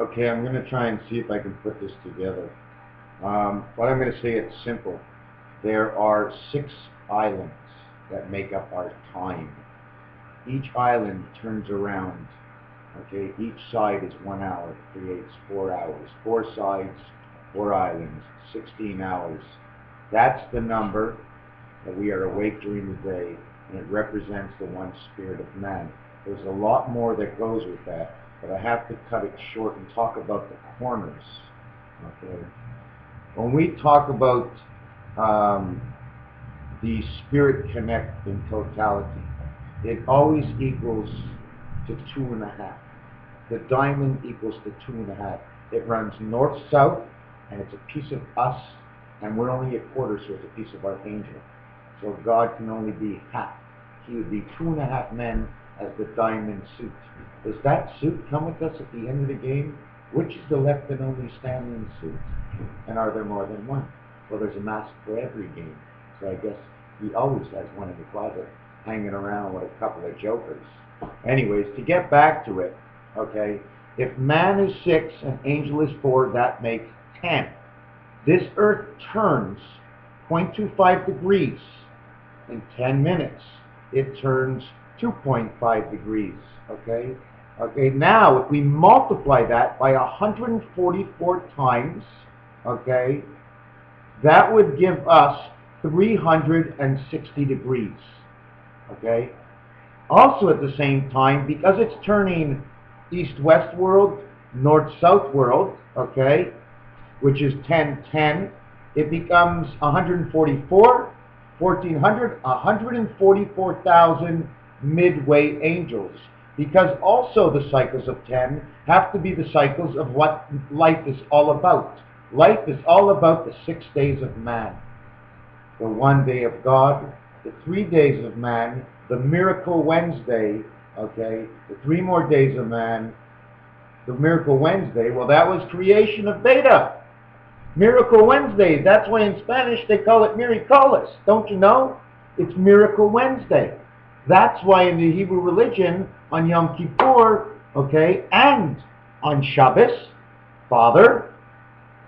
Okay, I'm going to try and see if I can put this together. What I'm going to say, it's simple. There are 6 islands that make up our time. Each island turns around. Okay, each side is 1 hour, creates 4 hours. 4 sides, 4 islands, 16 hours. That's the number that we are awake during the day, and it represents the one spirit of man. There's a lot more that goes with that, but I have to cut it short and talk about the corners. Okay, when we talk about um, the spirit connect in totality, it always equals to 2.5. The diamond equals to 2.5. It runs north-south, and it's a piece of us, and we're only a quarter, so it's a piece of our angel. So God can only be half. He would be 2.5 men as the diamond suit. Does that suit come with us at the end of the game? Which is the left and only standing suit? And are there more than one? Well, there's a mask for every game. So I guess he always has one in the closet, hanging around with a couple of jokers. Anyways, to get back to it, okay, if man is 6 and angel is 4, that makes 10. This earth turns 0.25 degrees in 10 minutes. It turns 2.5 degrees, okay? Okay, now if we multiply that by 144 times, okay, that would give us 360 degrees, okay? Also at the same time, because it's turning east-west world, north-south world, okay, which is 10-10, it becomes 144, 1400, 144,000 midway angels. Because also the cycles of 10 have to be the cycles of what life is all about. Life is all about the 6 days of man. The 1 day of God, the 3 days of man, the miracle Wednesday, okay, the 3 more days of man, the miracle Wednesday, well, that was creation of Beta. Miracle Wednesday, that's why in Spanish they call it Miraculous. Don't you know? It's Miracle Wednesday. That's why in the Hebrew religion, on Yom Kippur, okay, and on Shabbos, father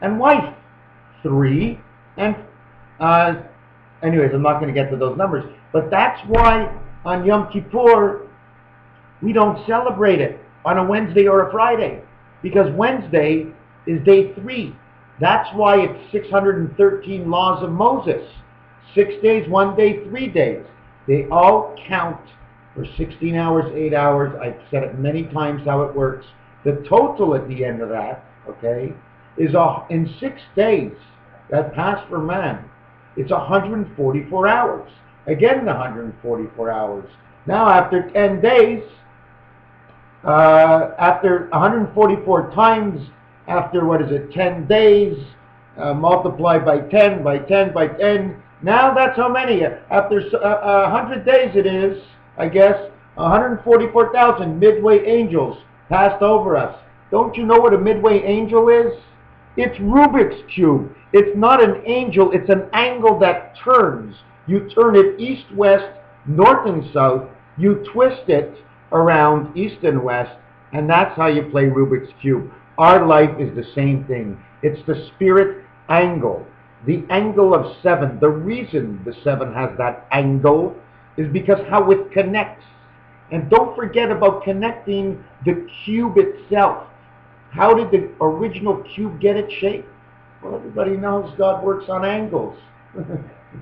and wife, 3 and anyways, I'm not going to get to those numbers, but that's why on Yom Kippur we don't celebrate it on a Wednesday or a Friday, because Wednesday is day 3. That's why it's 613 laws of Moses. 6 days, 1 day, 3 days. They all count for 16 hours, 8 hours. I've said it many times how it works. The total at the end of that, okay, is in 6 days that pass for man. It's 144 hours. Again, the 144 hours. Now, after 10 days, after 144 times, after, 10 days, multiplied by 10, by 10, by 10, now that's how many? After 100 days it is, I guess, 144,000 midway angels passed over us. Don't you know what a midway angel is? It's Rubik's Cube. It's not an angel, it's an angle that turns. You turn it east, west, north and south, you twist it around east and west, and that's how you play Rubik's Cube. Our life is the same thing. It's the spirit angle. The angle of 7. The reason the 7 has that angle is because how it connects. And don't forget about connecting the cube itself. How did the original cube get its shape? Well, everybody knows God works on angles.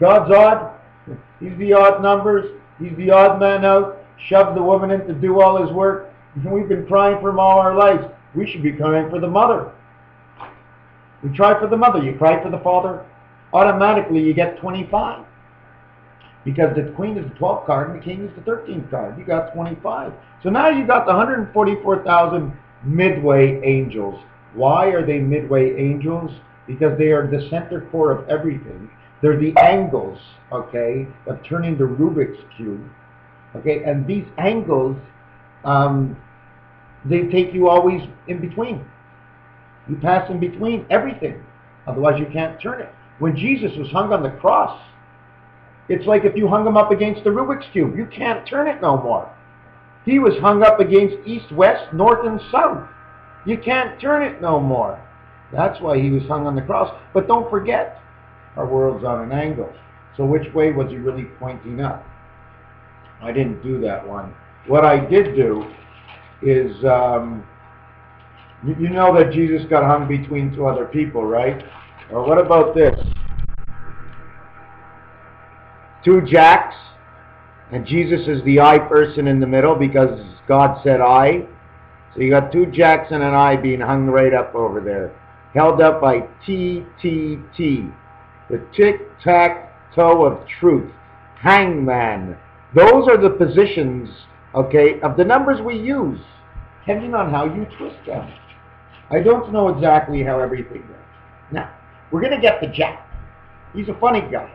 God's odd. He's the odd numbers. He's the odd man out. Shoves the woman in to do all his work. We've been crying for him all our lives. We should be crying for the mother. We try for the mother. You cry for the father. Automatically you get 25. Because the queen is the 12th card and the king is the 13th card. You got 25. So now you got the 144,000 midway angels. Why are they midway angels? Because they are the center core of everything. They're the angles, okay, of turning the Rubik's Cube. Okay, and these angles, they take you always in between. You pass in between everything. Otherwise you can't turn it. When Jesus was hung on the cross, it's like if you hung him up against the Rubik's Cube. You can't turn it no more. He was hung up against east, west, north, and south. You can't turn it no more. That's why he was hung on the cross. But don't forget, our world's on an angle. So which way was he really pointing up? I didn't do that one. What I did do is, you know that Jesus got hung between two other people, right? Or what about this? Two jacks, and Jesus is the I person in the middle because God said I. So you got two jacks and an I being hung right up over there, held up by T, the tic-tac-toe of truth, hangman. Those are the positions, okay, of the numbers we use, depending on how you twist them. I don't know exactly how everything works. Now, we're going to get the Jack. He's a funny guy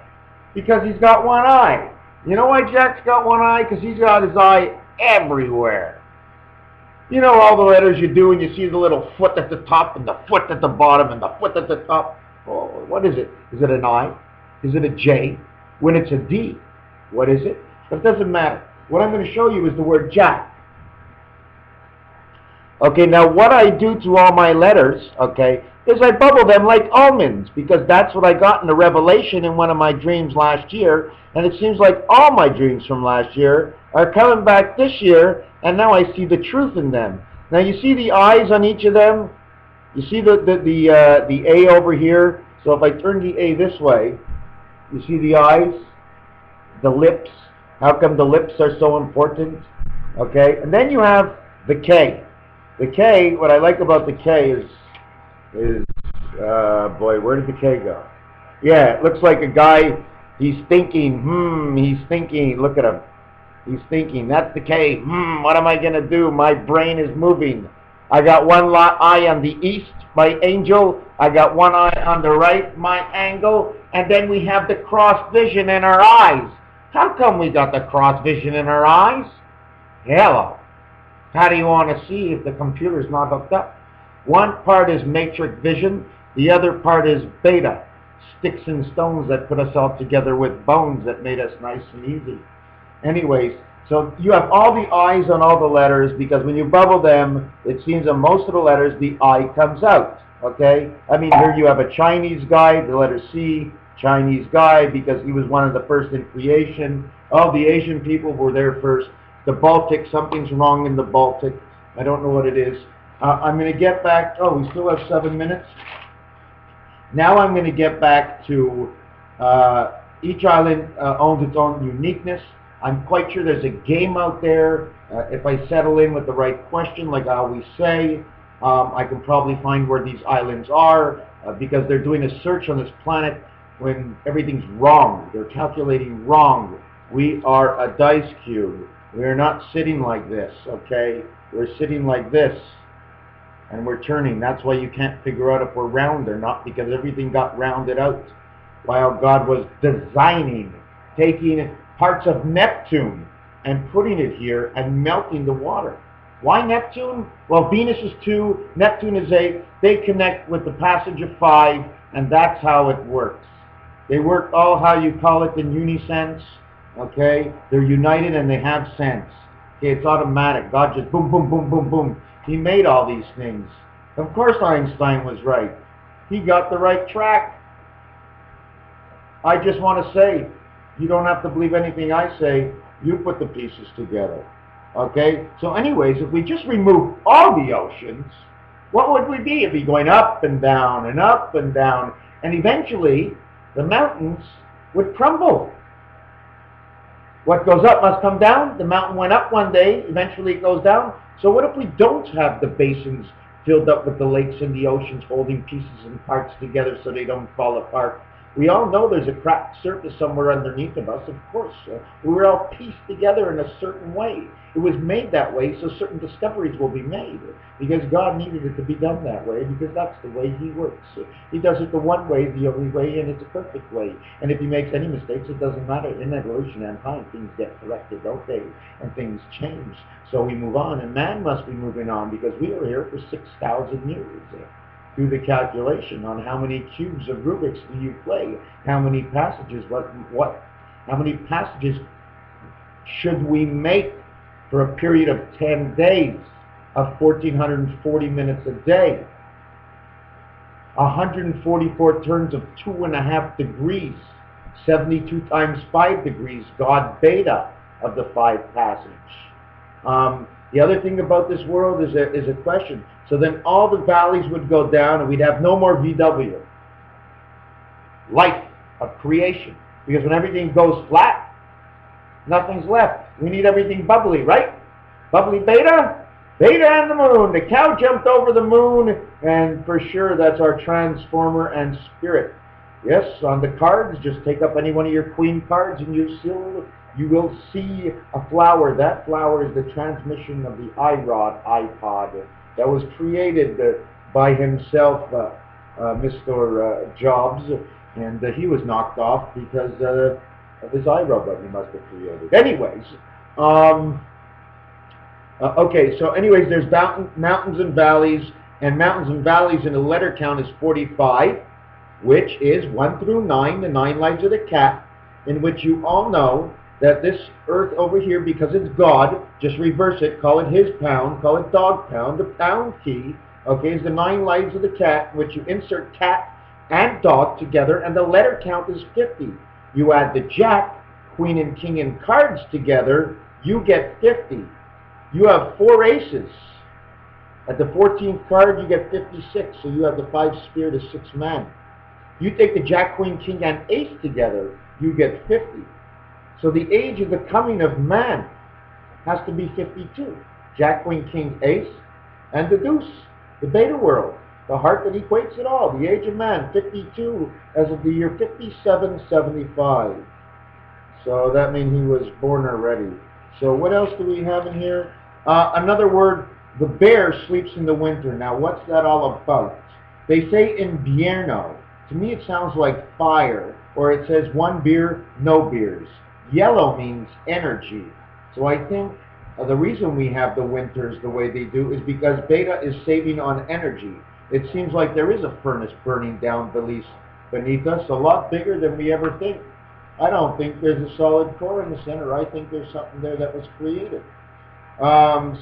because he's got one eye. You know why Jack's got one eye? Because he's got his eye everywhere. You know all the letters you do and you see the little foot at the top and the foot at the bottom and the foot at the top. Oh, what is it? Is it an I? Is it a J? When it's a D, what is it? It doesn't matter. What I'm going to show you is the word Jack. Okay, now what I do to all my letters, okay, is I bubble them like almonds, because that's what I got in the revelation in one of my dreams last year, and it seems like all my dreams from last year are coming back this year, and now I see the truth in them. Now you see the eyes on each of them? You see the A over here? So if I turn the A this way, you see the eyes, the lips. How come the lips are so important? Okay, and then you have the K. The K, what I like about the K is boy, where did the K go? Yeah, it looks like a guy, he's thinking, look at him. He's thinking, that's the K, what am I going to do? My brain is moving. I got one eye on the east, my angel. I got one eye on the right, my angle. And then we have the cross vision in our eyes. How come we got the cross vision in our eyes? Hello. How do you want to see if the computer's not hooked up? One part is matrix vision. The other part is beta. Sticks and stones that put us all together with bones that made us nice and easy. Anyways, so you have all the I's on all the letters, because when you bubble them, it seems that most of the letters, the I comes out. Okay? I mean, here you have a Chinese guy, the letter C, Chinese guy, because he was one of the first in creation. All the Asian people were there first. The Baltic, something's wrong in the Baltic. I don't know what it is. I'm going to get back, oh, we still have 7 minutes. Now I'm going to get back to each island owns its own uniqueness. I'm quite sure there's a game out there. If I settle in with the right question, like I always say, I can probably find where these islands are, because they're doing a search on this planet when everything's wrong. They're calculating wrong. We are a dice cube. We are not sitting like this, okay? We're sitting like this, and we're turning. That's why you can't figure out if we're round or not, because everything got rounded out while God was designing, taking parts of Neptune and putting it here and melting the water. Why Neptune? Well, Venus is 2, Neptune is 8. They connect with the passage of 5, and that's how it works. They work all, how you call it, in unisense. Okay, they're united and they have sense. Okay, it's automatic. God just boom, boom, boom, boom, boom. He made all these things. Of course Einstein was right. He got the right track. I just want to say, you don't have to believe anything I say. You put the pieces together. Okay, so anyways, if we just remove all the oceans, what would we be? It'd be going up and down and up and down. And eventually, the mountains would crumble. What goes up must come down. The mountain went up one day. Eventually it goes down. So what if we don't have the basins filled up with the lakes and the oceans holding pieces and parts together so they don't fall apart? We all know there's a cracked surface somewhere underneath of us, of course. We were all pieced together in a certain way. It was made that way so certain discoveries will be made, because God needed it to be done that way, because that's the way He works. He does it the one way, the only way, and it's a perfect way. And if He makes any mistakes, it doesn't matter. In evolution and time, things get corrected, okay, and things change. So we move on, and man must be moving on, because we were here for 6,000 years. Do the calculation on how many cubes of Rubik's do you play, how many passages, how many passages should we make for a period of 10 days? of 1,440 minutes a day. 144 turns of 2.5 degrees. 72 times 5 degrees, God beta of the 5 passage. The other thing about this world is a question. So then all the valleys would go down and we'd have no more VW. Life of creation. Because when everything goes flat, nothing's left. We need everything bubbly, right? Bubbly beta? Beta and the moon. The cow jumped over the moon, and for sure that's our transformer and spirit. Yes, on the cards, just take up any one of your queen cards and you will see a flower. That flower is the transmission of the iPod that was created by himself, Mr. Jobs, and he was knocked off because of his iRobot he must have created. Anyways, okay, so anyways, there's mountains and valleys, and mountains and valleys in the letter count is 45, which is 1 through 9, the 9 lives of the cat, in which you all know that this earth over here, because it's God, just reverse it, call it his pound, call it dog pound, the pound key, okay, is the 9 lives of the cat, in which you insert cat and dog together, and the letter count is 50. You add the jack, queen and king and cards together, you get 50. You have 4 aces. At the 14th card, you get 56, so you have the 5 spirit of 6 men. You take the jack, queen, king, and ace together, you get 50. So the age of the coming of man has to be 52. Jack, queen, king, ace, and the deuce, the beta world, the heart that equates it all, the age of man, 52, as of the year 5775. So that means he was born already. So what else do we have in here? Another word, the bear sleeps in the winter. Now what's that all about? They say invierno. To me it sounds like fire, or it says 1 beer, no beers. Yellow means energy. So I think the reason we have the winters the way they do is because beta is saving on energy. It seems like there is a furnace burning down beneath us, a lot bigger than we ever think. I don't think there's a solid core in the center. I think there's something there that was created.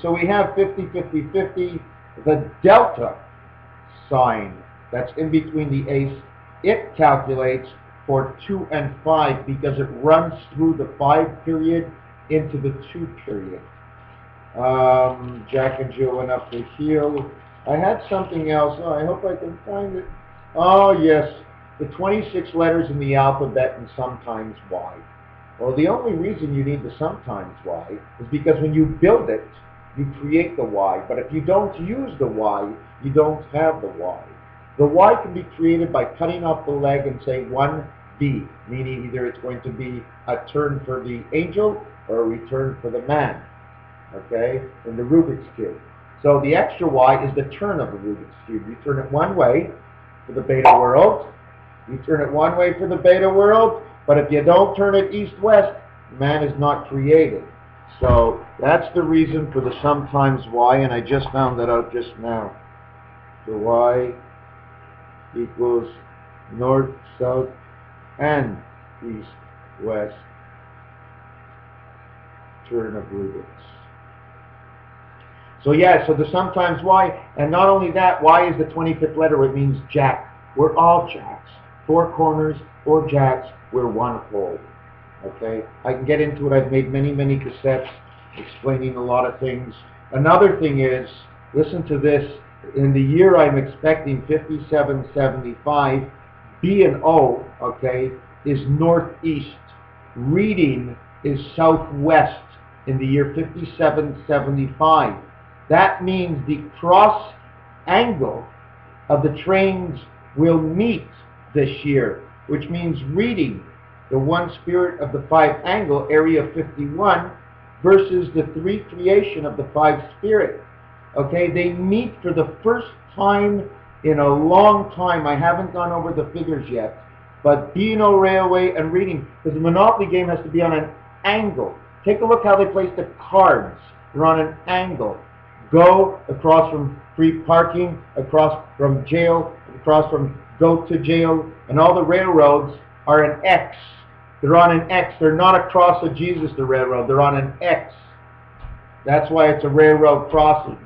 So we have 50, 50, 50. The delta sign that's in between the ace, it calculates for 2 and 5 because it runs through the 5 period into the 2 period. Jack and Jill went up the heel. I had something else. Oh, I hope I can find it. Oh, yes. The 26 letters in the alphabet and sometimes Y. Well, the only reason you need the sometimes Y is because when you build it, you create the Y. But if you don't use the Y, you don't have the Y. The Y can be created by cutting off the leg and say 1B, meaning either it's going to be a turn for the angel or a return for the man, okay, in the Rubik's Cube. So the extra Y is the turn of the Rubik's Cube. You turn it one way for the beta world, you turn it one way for the beta world, but if you don't turn it east-west, man is not created. So that's the reason for the sometimes Y, and I just found that out just now. The Y equals north, south, and east, west, turn of Rubik's. So yeah, so the sometimes Y, and not only that, Y is the 25th letter, it means jack. We're all jacks. 4 corners, 4 jacks, we're one whole. Okay? I can get into it. I've made many, many cassettes explaining a lot of things. Another thing is, listen to this, in the year I'm expecting 5775, B and O, okay, is northeast. Reading is southwest in the year 5775. That means the cross angle of the trains will meet this year, which means reading, the 1 spirit of the 5 angle, area 51, versus the 3 creation of the 5 spirit. Okay, they meet for the first time in a long time. I haven't gone over the figures yet, but B&O Railway and reading, because the Monopoly game has to be on an angle. Take a look how they place the cards. They're on an angle. Go across from free parking, across from jail, across from go to jail, and all the railroads are an X. They're on an X. They're not a cross of Jesus, the railroad. They're on an X. That's why it's a railroad crossing.